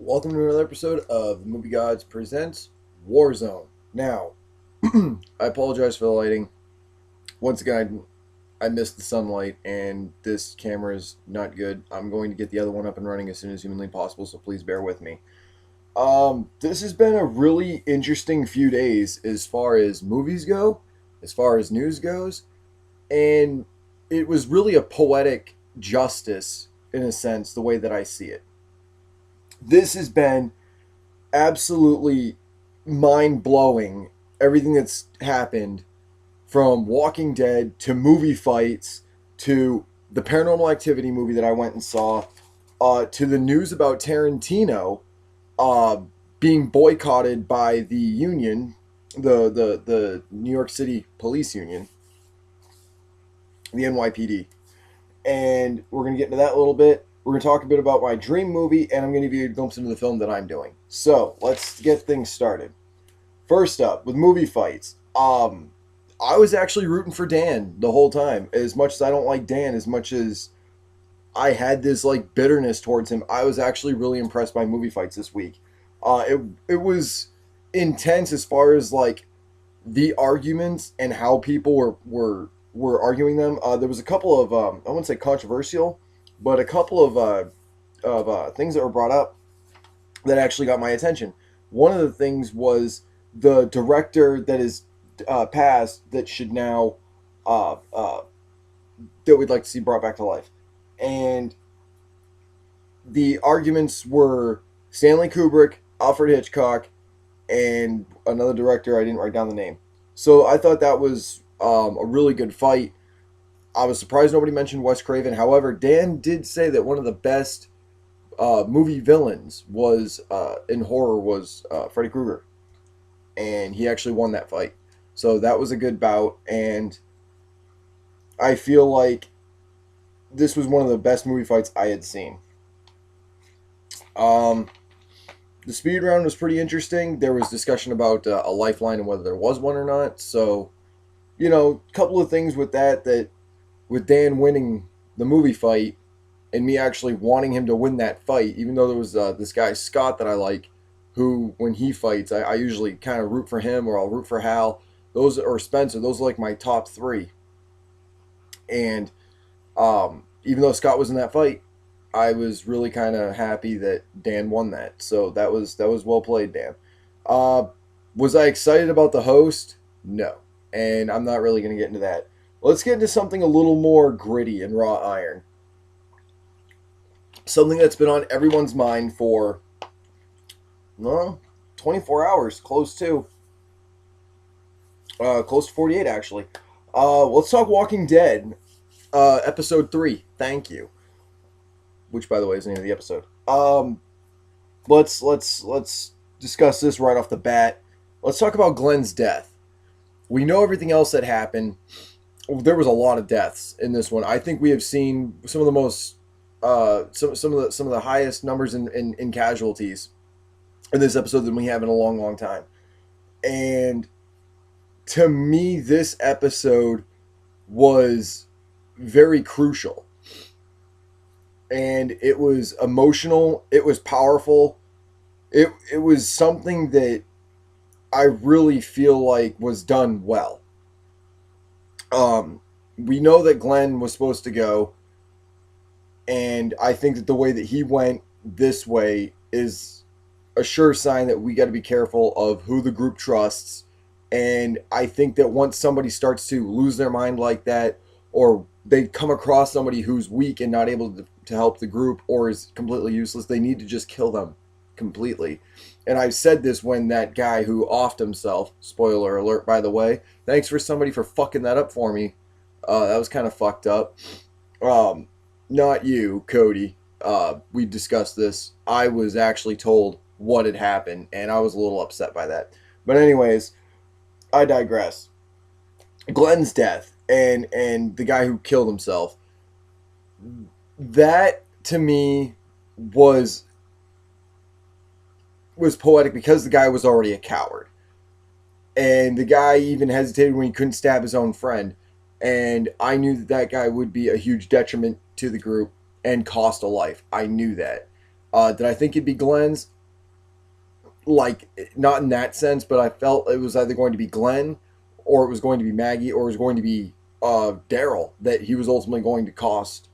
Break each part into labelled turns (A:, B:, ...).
A: Welcome to another episode of the Movie Gods Presents Warzone. Now, I apologize for the lighting. Once again, I missed the sunlight, and this camera is not good. I'm going to get the other one up and running as soon as humanly possible, so please bear with me. This has been a really interesting few days as far as movies go, as far as news goes, and it was really a poetic justice, in a sense, the way that I see it. This has been absolutely mind blowing. Everything that's happened from Walking Dead to movie fights to the Paranormal Activity movie that I went and saw, to the news about Tarantino uh, being boycotted by the union, the New York City Police Union, the NYPD. And we're going to get into that a little bit. We're going to talk a bit about my dream movie, and I'm going to give you a glimpse into the film that I'm doing. So let's get things started. First up, with movie fights, I was actually rooting for Dan the whole time. As much as I don't like Dan, as much as I had this like bitterness towards him, I was actually really impressed by movie fights this week. It was intense as far as like the arguments and how people were arguing them. There was a couple of I wouldn't say controversial, but a couple of things that were brought up that actually got my attention. One of the things was the director that is passed that should now uh, uh, that we'd like to see brought back to life, and the arguments were Stanley Kubrick, Alfred Hitchcock, and another director I didn't write down the name. So I thought that was a really good fight. I was surprised nobody mentioned Wes Craven. However, Dan did say that one of the best movie villains was in horror was Freddy Krueger, and he actually won that fight. So that was a good bout, and I feel like this was one of the best movie fights I had seen. Um, the speed round was pretty interesting. There was discussion about a lifeline and whether there was one or not. So, a couple of things with that with Dan winning the movie fight and me actually wanting him to win that fight, even though there was this guy Scott that I like, who when he fights, I usually kind of root for him or I'll root for Hal. Those or Spencer. Those are like my top three. And even though Scott was in that fight, I was really kind of happy that Dan won that. So that was well played, Dan. Uh, was I excited about the host? No, and I'm not really going to get into that. Let's get into something a little more gritty and raw iron. Something that's been on everyone's mind for, well, 24 hours, close to 48 actually. Let's talk Walking Dead, episode 3. Thank you, which by the way is the name of the episode. Let's discuss this right off the bat. Let's talk about Glenn's death. We know everything else that happened. There was a lot of deaths in this one. I think we have seen some of the most some of the highest numbers in casualties in this episode than we have in a long, long time. And to me, this episode was very crucial. And it was emotional. It was powerful. It was something that I really feel like was done well. We know that Glenn was supposed to go, and I think that the way that he went this way is a sure sign that we got to be careful of who the group trusts. And I think that once somebody starts to lose their mind like that, or they come across somebody who's weak and not able to help the group or is completely useless, they need to just kill them completely. And I've said this when that guy who offed himself, spoiler alert by the way, thanks for somebody for fucking that up for me. That was kind of fucked up. Um, Not you, Cody. We discussed this. I was actually told what had happened, and I was a little upset by that. But anyways, I digress. Glenn's death and the guy who killed himself. That to me was was poetic because the guy was already a coward. And the guy even hesitated when he couldn't stab his own friend. And I knew that that guy would be a huge detriment to the group and cost a life. I knew that. Did I think it'd be Glenn's? Like, not in that sense, but I felt it was either going to be Glenn, or it was going to be Maggie, or it was going to be Daryl that he was ultimately going to cost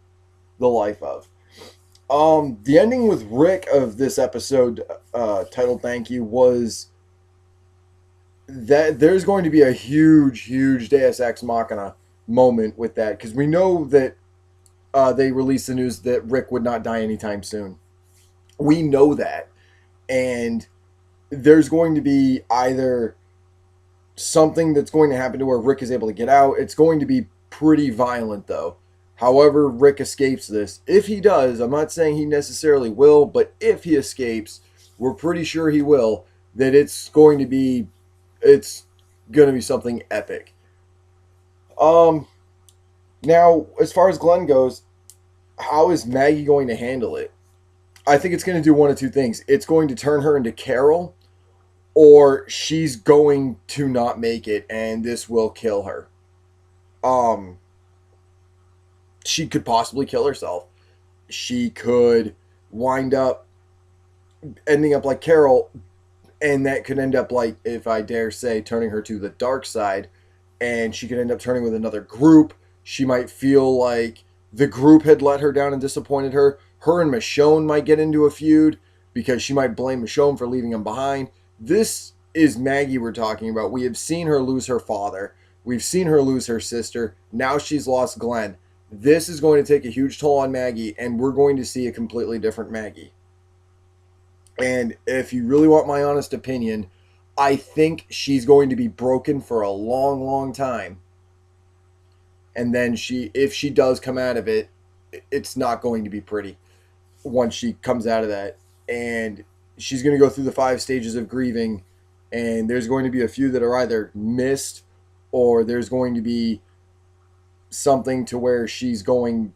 A: the life of. The ending with Rick of this episode, titled "Thank You," was that there's going to be a huge, huge Deus Ex Machina moment with that, because we know that they released the news that Rick would not die anytime soon. We know that, and there's going to be either something that's going to happen to where Rick is able to get out. It's going to be pretty violent, though. However, Rick escapes this. If he does, I'm not saying he necessarily will, but if he escapes, we're pretty sure he will, that it's going to be something epic. Now, as far as Glenn goes, how is Maggie going to handle it? I think it's going to do one of two things. It's going to turn her into Carol, or she's going to not make it and this will kill her. She could possibly kill herself. She could wind up ending up like Carol, and that could end up, like, if I dare say, turning her to the dark side, and she could end up turning with another group. She might feel like the group had let her down and disappointed her. Her and Michonne might get into a feud because she might blame Michonne for leaving him behind. This is Maggie we're talking about. We have seen her lose her father. We've seen her lose her sister. Now she's lost Glenn. This is going to take a huge toll on Maggie, and we're going to see a completely different Maggie. And if you really want my honest opinion, I think she's going to be broken for a long, long time. And then if she does come out of it, it's not going to be pretty once she comes out of that. And she's going to go through the 5 stages of grieving, and there's going to be a few that are either missed, or there's going to be something to where she's going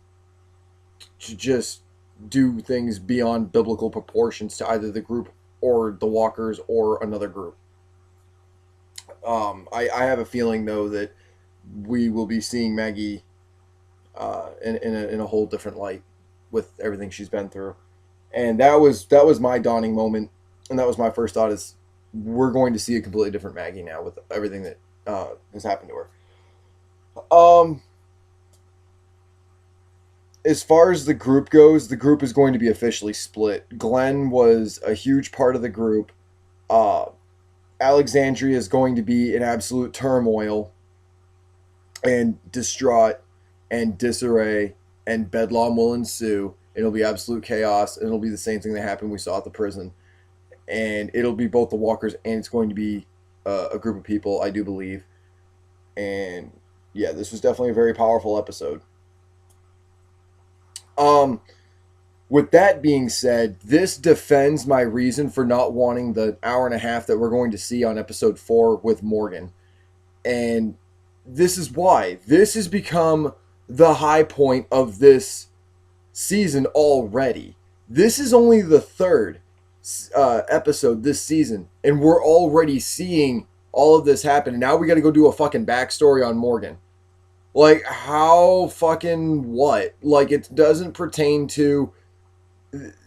A: to just do things beyond biblical proportions to either the group or the walkers or another group. I have a feeling, though, that we will be seeing Maggie in a whole different light with everything she's been through. And that was my dawning moment, and that was my first thought, is we're going to see a completely different Maggie now with everything that has happened to her. As far as the group goes, the group is going to be officially split. Glenn was a huge part of the group. Alexandria is going to be in absolute turmoil and distraught, and disarray, and bedlam will ensue. It'll be absolute chaos, and it'll be the same thing that happened we saw at the prison. And it'll be both the walkers, and it's going to be a group of people, I do believe. And yeah, this was definitely a very powerful episode. With that being said, this defends my reason for not wanting the hour and a half that we're going to see on episode 4 with Morgan. And this is why. This has become the high point of this season already. This is only the 3rd episode this season, and we're already seeing all of this happen. And now we got to go do a fucking backstory on Morgan. Like, how fucking what? Like, it doesn't pertain to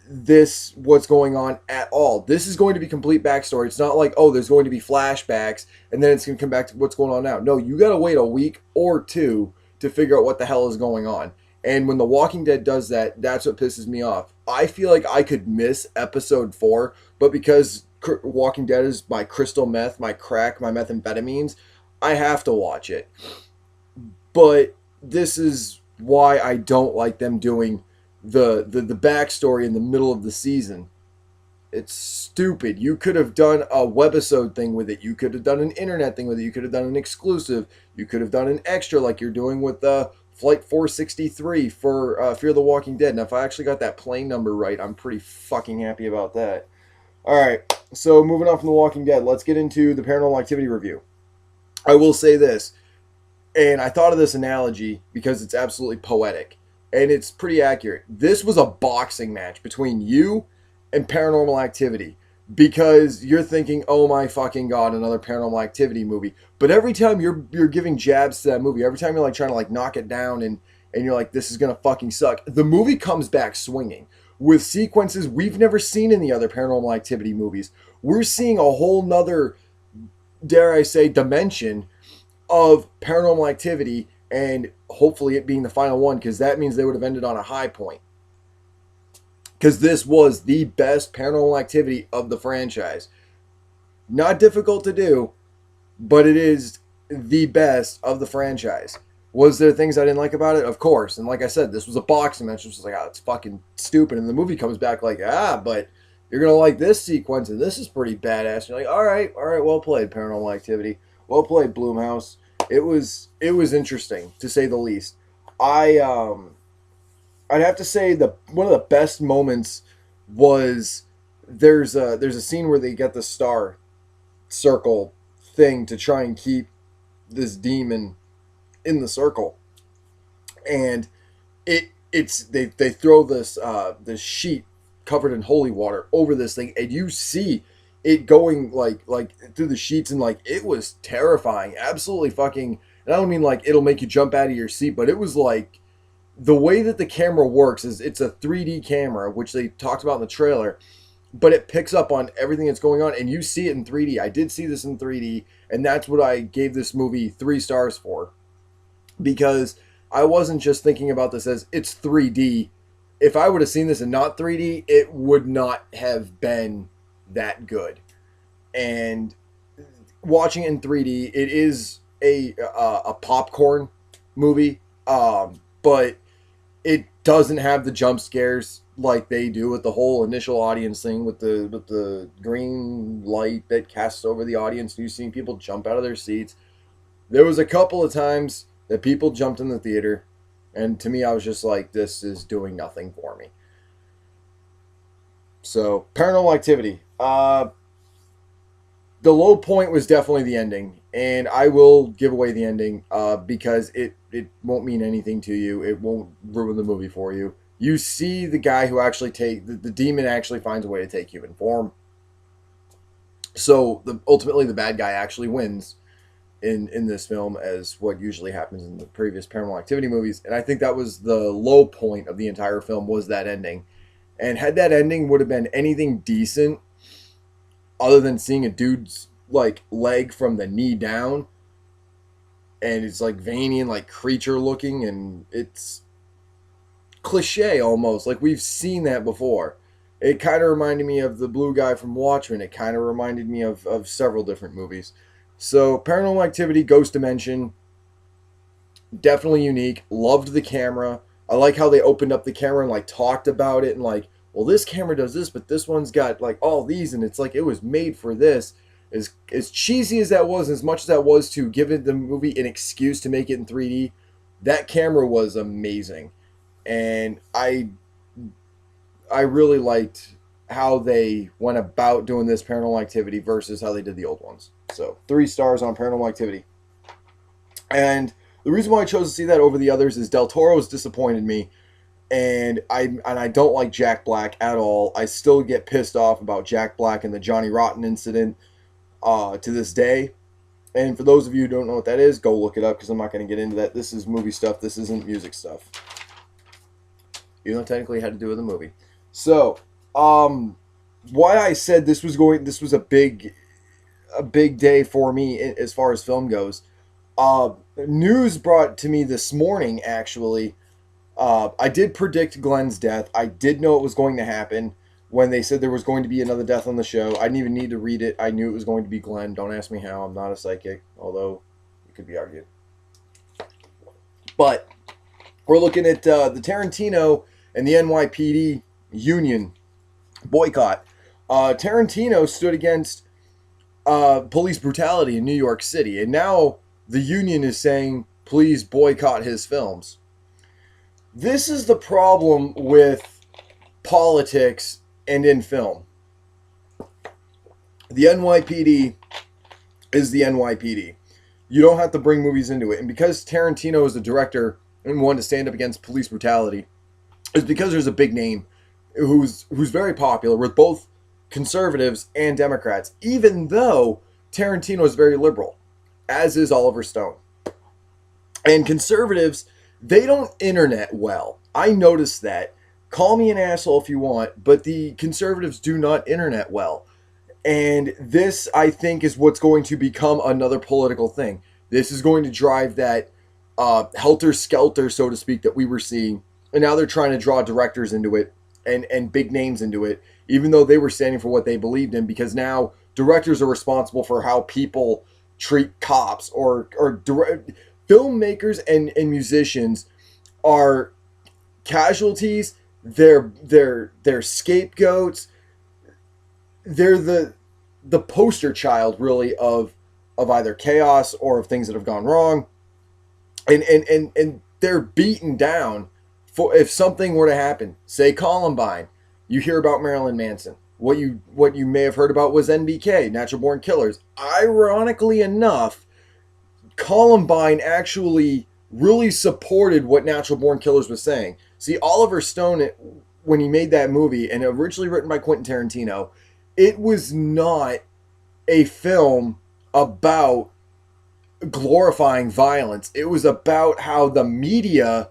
A: this, what's going on at all. This is going to be complete backstory. It's not like, oh, there's going to be flashbacks and then it's going to come back to what's going on now. No, you got to wait a week or 2 to figure out what the hell is going on. And when The Walking Dead does that, that's what pisses me off. I feel like I could miss episode 4, but because Walking Dead is my crystal meth, my crack, my methamphetamines, I have to watch it. But this is why I don't like them doing the backstory in the middle of the season. It's stupid. You could have done a webisode thing with it. You could have done an internet thing with it. You could have done an exclusive. You could have done an extra like you're doing with Flight 463 for Fear the Walking Dead. Now, if I actually got that plane number right, I'm pretty fucking happy about that. Alright, so moving on from The Walking Dead, let's get into the Paranormal Activity review. I will say this, and I thought of this analogy because it's absolutely poetic, and it's pretty accurate. This was a boxing match between you and Paranormal Activity, because you're thinking, oh my fucking god, another Paranormal Activity movie. But every time you're giving jabs to that movie, every time you're like trying to like knock it down, and you're like, this is gonna fucking suck, the movie comes back swinging. with sequences we've never seen in the other Paranormal Activity movies. We're seeing a whole nother, dare I say, dimension of Paranormal Activity, and hopefully it being the final one, because that means they would have ended on a high point. Because this was the best Paranormal Activity of the franchise. Not difficult to do, but it is the best of the franchise. Was there things I didn't like about it? Of course. And like I said, this was a boxing match, which was like, it's fucking stupid. And the movie comes back like, but you're going to like this sequence, and this is pretty badass. And you're like, all right, well played, Paranormal Activity. Well played, Blumhouse. It was interesting, to say the least. I'd have to say one of the best moments was there's a scene where they get the star circle thing to try and keep this demon in the circle, and they throw this sheet covered in holy water over this thing, and you see it going like through the sheets, and like it was terrifying, absolutely fucking. And I don't mean like it'll make you jump out of your seat, but it was like the way that the camera works is it's a 3D camera, which they talked about in the trailer, but it picks up on everything that's going on, and you see it in 3D. I did see this in 3D, and that's what I gave this movie 3 stars for, because I wasn't just thinking about this as it's 3D. If I would have seen this in not 3D, it would not have been that good. And watching it in 3D, it is a popcorn movie, but it doesn't have the jump scares like they do with the whole initial audience thing, with the green light that casts over the audience. You've seen people jump out of their seats. There was a couple of times that people jumped in the theater, and to me, I was just like, this is doing nothing for me. So, Paranormal Activity. The low point was definitely the ending, and I will give away the ending because it won't mean anything to you. It won't ruin the movie for you. You see the guy who actually the demon actually finds a way to take human form. So ultimately the bad guy actually wins in this film, as what usually happens in the previous Paranormal Activity movies. And I think that was the low point of the entire film, was that ending. And had that ending would have been anything decent, other than seeing a dude's like leg from the knee down, and it's like veiny and like creature looking, and it's cliche almost, like we've seen that before. It kind of reminded me of the blue guy from Watchmen. It kind of reminded me of several different movies. So Paranormal Activity, Ghost Dimension, definitely unique. Loved the camera. I like how they opened up the camera and like talked about it, and like, well, this camera does this, but this one's got like all these, and it's like it was made for this. As cheesy as that was, as much as that was to give it the movie an excuse to make it in 3D, that camera was amazing. And I really liked how they went about doing this Paranormal Activity versus how they did the old ones. So 3 stars on Paranormal Activity. And the reason why I chose to see that over the others is Del Toro's disappointed me, and I don't like Jack Black at all. I still get pissed off about Jack Black and the Johnny Rotten incident to this day. And for those of you who don't know what that is, go look it up, because I'm not going to get into that. This is movie stuff. This isn't music stuff. Even though technically it had to do with the movie. So, why I said this was a big day for me as far as film goes. News brought to me this morning, actually. I did predict Glenn's death. I did know it was going to happen when they said there was going to be another death on the show. I didn't even need to read it. I knew it was going to be Glenn. Don't ask me how. I'm not a psychic, although it could be argued. But we're looking at the Tarantino and the NYPD union boycott. Tarantino stood against police brutality in New York City, and now the union is saying, please boycott his films. This is the problem with politics and in film. The NYPD is the NYPD. You don't have to bring movies into it. And because Tarantino is the director and wanted to stand up against police brutality, it's because there's a big name who's very popular with both conservatives and Democrats, even though Tarantino is very liberal, as is Oliver Stone. And conservatives, they don't internet well. I noticed that. Call me an asshole if you want, but the conservatives do not internet well. And this, I think, is what's going to become another political thing. This is going to drive that helter skelter, so to speak, that we were seeing. And now they're trying to draw directors into it and big names into it, even though they were standing for what they believed in, because now directors are responsible for how people treat cops filmmakers and musicians are casualties. They're scapegoats. They're the poster child, really, of either chaos or of things that have gone wrong, and they're beaten down for if something were to happen. Say Columbine, you hear about Marilyn Manson. What you may have heard about was NBK, Natural Born Killers. Ironically enough, Columbine actually really supported what Natural Born Killers was saying. See, Oliver Stone, when he made that movie, and originally written by Quentin Tarantino, it was not a film about glorifying violence. It was about how the media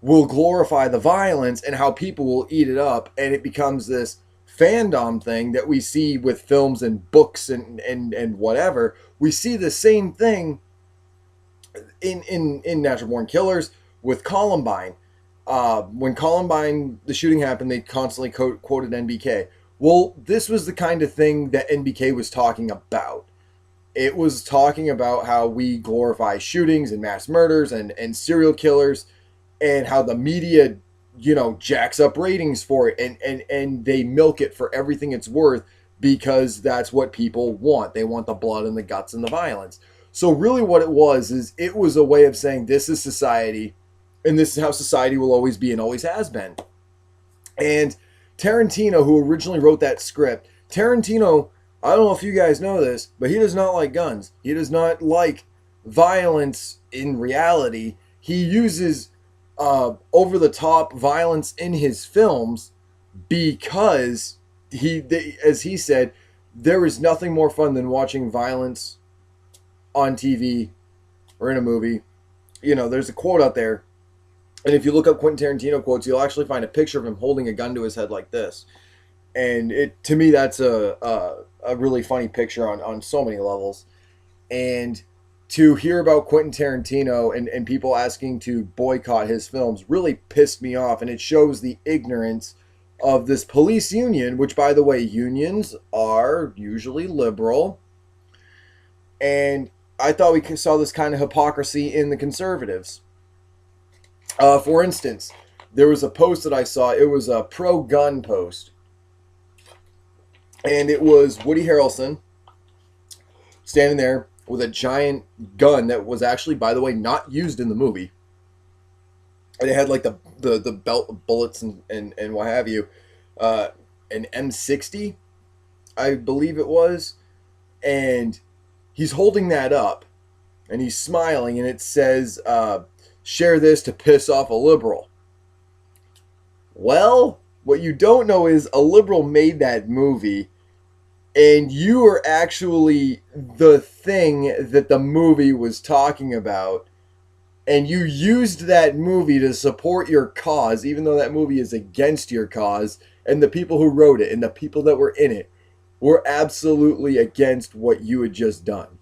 A: will glorify the violence and how people will eat it up, and it becomes this fandom thing that we see with films and books and whatever. We see the same thing in Natural Born Killers with Columbine. When Columbine, the shooting happened, they constantly quoted NBK. Well, this was the kind of thing that NBK was talking about. It was talking about how we glorify shootings and mass murders and serial killers, and how the media, jacks up ratings for it, and they milk it for everything it's worth, because that's what people want. They want the blood and the guts and the violence. So really what it was a way of saying, this is society, and this is how society will always be and always has been. And Tarantino, who originally wrote that script, Tarantino, I don't know if you guys know this, but he does not like guns. He does not like violence in reality. He uses over-the-top violence in his films because as he said, there is nothing more fun than watching violence on TV or in a movie. There's a quote out there, and if you look up Quentin Tarantino quotes, you'll actually find a picture of him holding a gun to his head like this. And to me, that's a really funny picture on so many levels. And to hear about Quentin Tarantino and people asking to boycott his films really pissed me off. And it shows the ignorance of this police union, which, by the way, unions are usually liberal. And I thought we saw this kind of hypocrisy in the conservatives. For instance, there was a post that I saw. It was a pro-gun post. And it was Woody Harrelson standing there with a giant gun that was actually, by the way, not used in the movie. And it had like the belt of bullets and what have you. An M60, I believe it was. And he's holding that up. And he's smiling. And it says, share this to piss off a liberal. Well, what you don't know is a liberal made that movie, and you are actually the thing that the movie was talking about, and you used that movie to support your cause, even though that movie is against your cause, and the people who wrote it and the people that were in it were absolutely against what you had just done.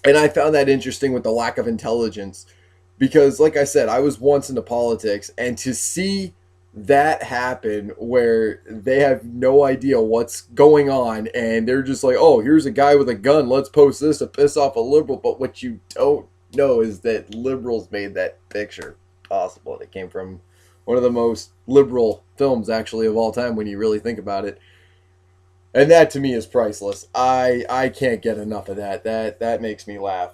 A: And I found that interesting with the lack of intelligence, because, like I said, I was once into politics, and to see that happen where they have no idea what's going on, and they're just like, oh, here's a guy with a gun, let's post this to piss off a liberal. But what you don't know is that liberals made that picture possible. It came from one of the most liberal films, actually, of all time, when you really think about it. And that, to me, is priceless. I can't get enough of that. That makes me laugh.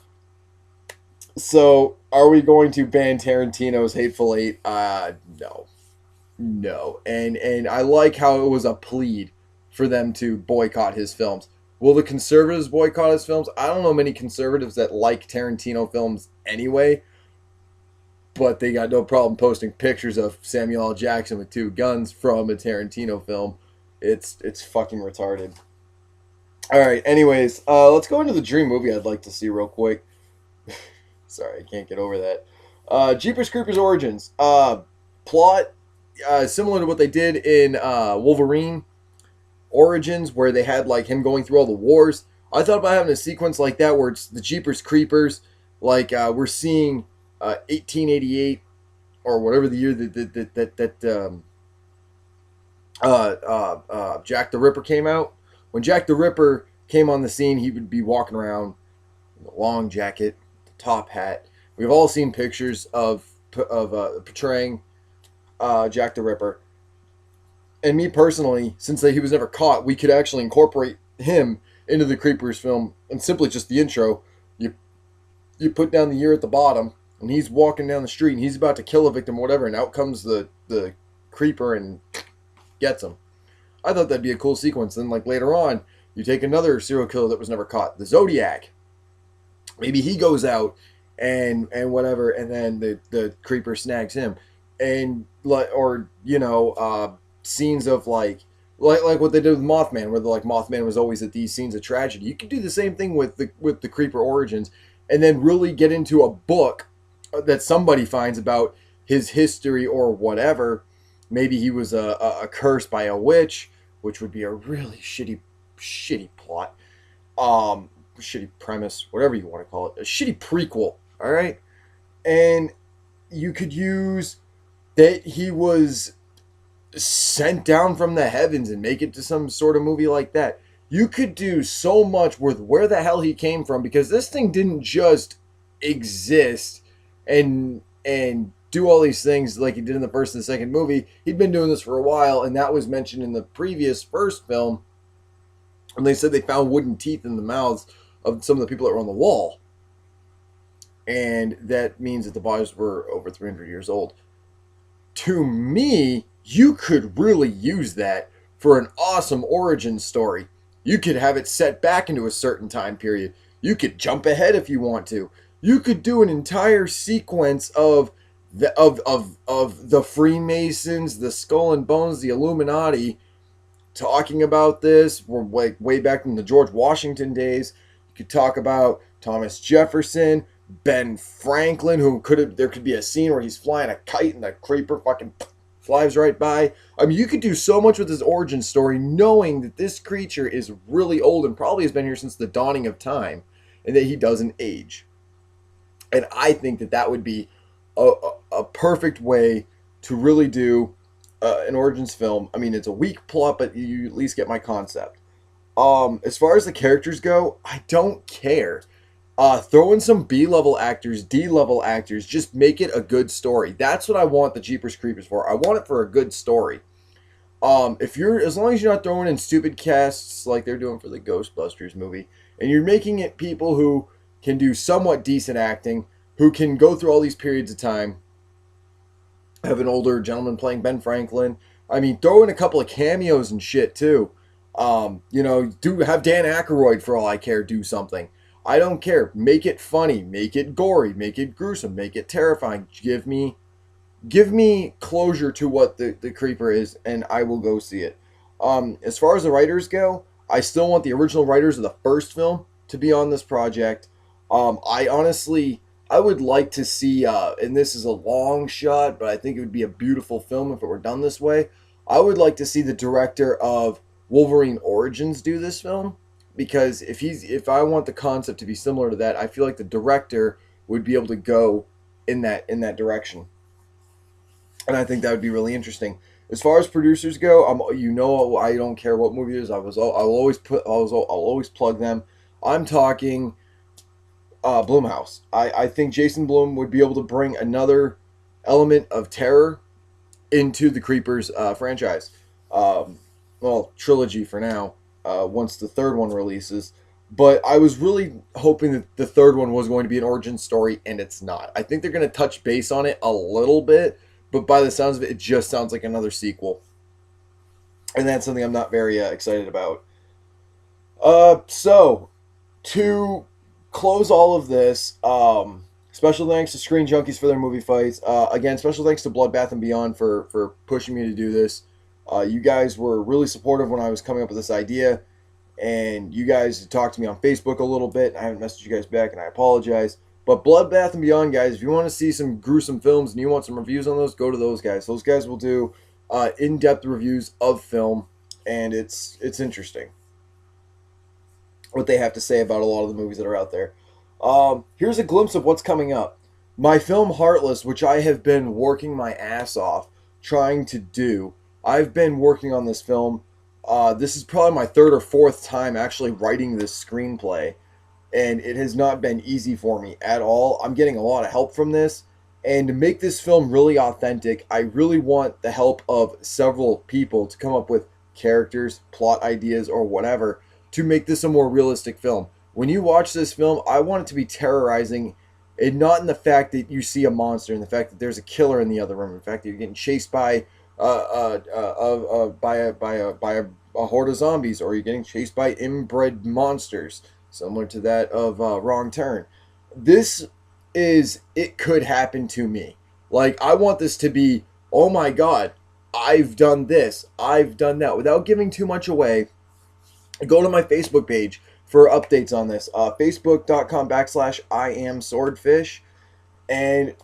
A: So, are we going to ban Tarantino's Hateful Eight? No. No. And I like how it was a plead for them to boycott his films. Will the conservatives boycott his films? I don't know many conservatives that like Tarantino films anyway, but they got no problem posting pictures of Samuel L. Jackson with two guns from a Tarantino film. It's fucking retarded. Alright, anyways, let's go into the dream movie I'd like to see real quick. Sorry, I can't get over that. Jeepers Creepers Origins. Plot similar to what they did in Wolverine Origins, where they had like him going through all the wars. I thought about having a sequence like that where it's the Jeepers Creepers, like we're seeing 1888 or whatever the year that Jack the Ripper came out. When Jack the Ripper came on the scene, he would be walking around in the long jacket, the top hat. We've all seen pictures of portraying Jack the Ripper. And me personally, since he was never caught, we could actually incorporate him into the Creepers film, and simply just the intro. You you put down the year at the bottom, and he's walking down the street, and he's about to kill a victim or whatever, and out comes the creeper and gets him. I thought that'd be a cool sequence. Then, like later on, you take another serial killer that was never caught, the Zodiac. Maybe he goes out and whatever, and then the creeper snags him, and or scenes of like what they did with Mothman, where like Mothman was always at these scenes of tragedy. You could do the same thing with the creeper origins, and then really get into a book that somebody finds about his history or whatever. Maybe he was a curse by a witch, which would be a really shitty plot, shitty premise, whatever you want to call it, a shitty prequel. All right, and you could use that he was sent down from the heavens and make it to some sort of movie like that. You could do so much with where the hell he came from, because this thing didn't just exist and do all these things like he did in the first and the second movie. He'd been doing this for a while, and that was mentioned in the previous first film. And they said they found wooden teeth in the mouths of some of the people that were on the wall. And that means that the bodies were over 300 years old. To me, you could really use that for an awesome origin story. You could have it set back into a certain time period. You could jump ahead if you want to. You could do an entire sequence of the Freemasons, the Skull and Bones, the Illuminati, talking about this. We're like way back in the George Washington days. You could talk about Thomas Jefferson, Ben Franklin, there could be a scene where he's flying a kite and the creeper fucking flies right by. I mean, you could do so much with his origin story, knowing that this creature is really old and probably has been here since the dawning of time, and that he doesn't age. And I think that would be a perfect way to really do an origins film. I mean, it's a weak plot, but you at least get my concept. As far as the characters go, I don't care. Throw in some B-level actors, D-level actors. Just make it a good story. That's what I want the Jeepers Creepers for. I want it for a good story. As long as you're not throwing in stupid casts like they're doing for the Ghostbusters movie, and you're making it people who can do somewhat decent acting, who can go through all these periods of time. Have an older gentleman playing Ben Franklin. I mean, throw in a couple of cameos and shit too. Have Dan Aykroyd, for all I care, do something. I don't care. Make it funny. Make it gory. Make it gruesome. Make it terrifying. Give me closure to what the creeper is, and I will go see it. As far as the writers go, I still want the original writers of the first film to be on this project. I would like to see, and this is a long shot, but I think it would be a beautiful film if it were done this way. I would like to see the director of Wolverine Origins do this film, because if I want the concept to be similar to that, I feel like the director would be able to go in that direction, and I think that would be really interesting. As far as producers go, I don't care what movie it is. I'll always plug them. I'm talking Blumhouse. I think Jason Blum would be able to bring another element of terror into the Creepers franchise. Trilogy for now, once the third one releases. But I was really hoping that the third one was going to be an origin story, and it's not. I think they're going to touch base on it a little bit, but by the sounds of it, it just sounds like another sequel. And that's something I'm not very excited about. So, to close all of this, special thanks to Screen Junkies for their movie fights. Again, special thanks to Bloodbath and Beyond for pushing me to do this. You guys were really supportive when I was coming up with this idea, and you guys talked to me on Facebook a little bit. I haven't messaged you guys back, and I apologize. But Bloodbath and Beyond, guys, if you want to see some gruesome films and you want some reviews on those, go to those guys. Those guys will do in-depth reviews of film, and it's interesting what they have to say about a lot of the movies that are out there. Here's a glimpse of what's coming up. My film Heartless, which I have been working my ass off trying to do. I've been working on this film. This is probably my third or fourth time actually writing this screenplay, and it has not been easy for me at all. I'm getting a lot of help from this. And to make this film really authentic, I really want the help of several people to come up with characters, plot ideas, or whatever to make this a more realistic film. When you watch this film, I want it to be terrorizing, and not in the fact that you see a monster, in the fact that there's a killer in the other room, in the fact that you're getting chased by a horde of zombies, or you're getting chased by inbred monsters, similar to that of Wrong Turn. This is, it could happen to me. Like, I want this to be, oh my god, I've done this, I've done that. Without giving too much away, go to my Facebook page for updates on this. Facebook.com/I am Swordfish. And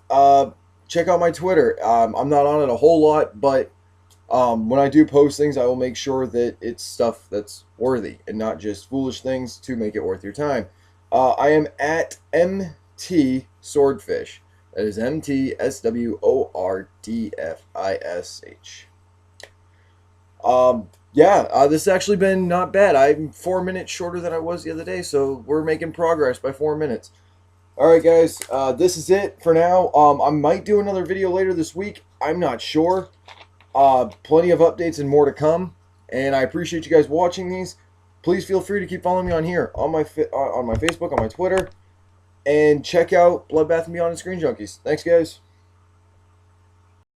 A: check out my Twitter. I'm not on it a whole lot, but when I do post things, I will make sure that it's stuff that's worthy and not just foolish things to make it worth your time. I am at MT Swordfish. That is MTSWORDFISH. This has actually been not bad. I'm 4 minutes shorter than I was the other day, so we're making progress by 4 minutes. Alright guys, this is it for now. I might do another video later this week. I'm not sure. Plenty of updates and more to come. And I appreciate you guys watching these. Please feel free to keep following me on here, on my Facebook, on my Twitter. And check out Bloodbath and Beyond and Screen Junkies. Thanks guys.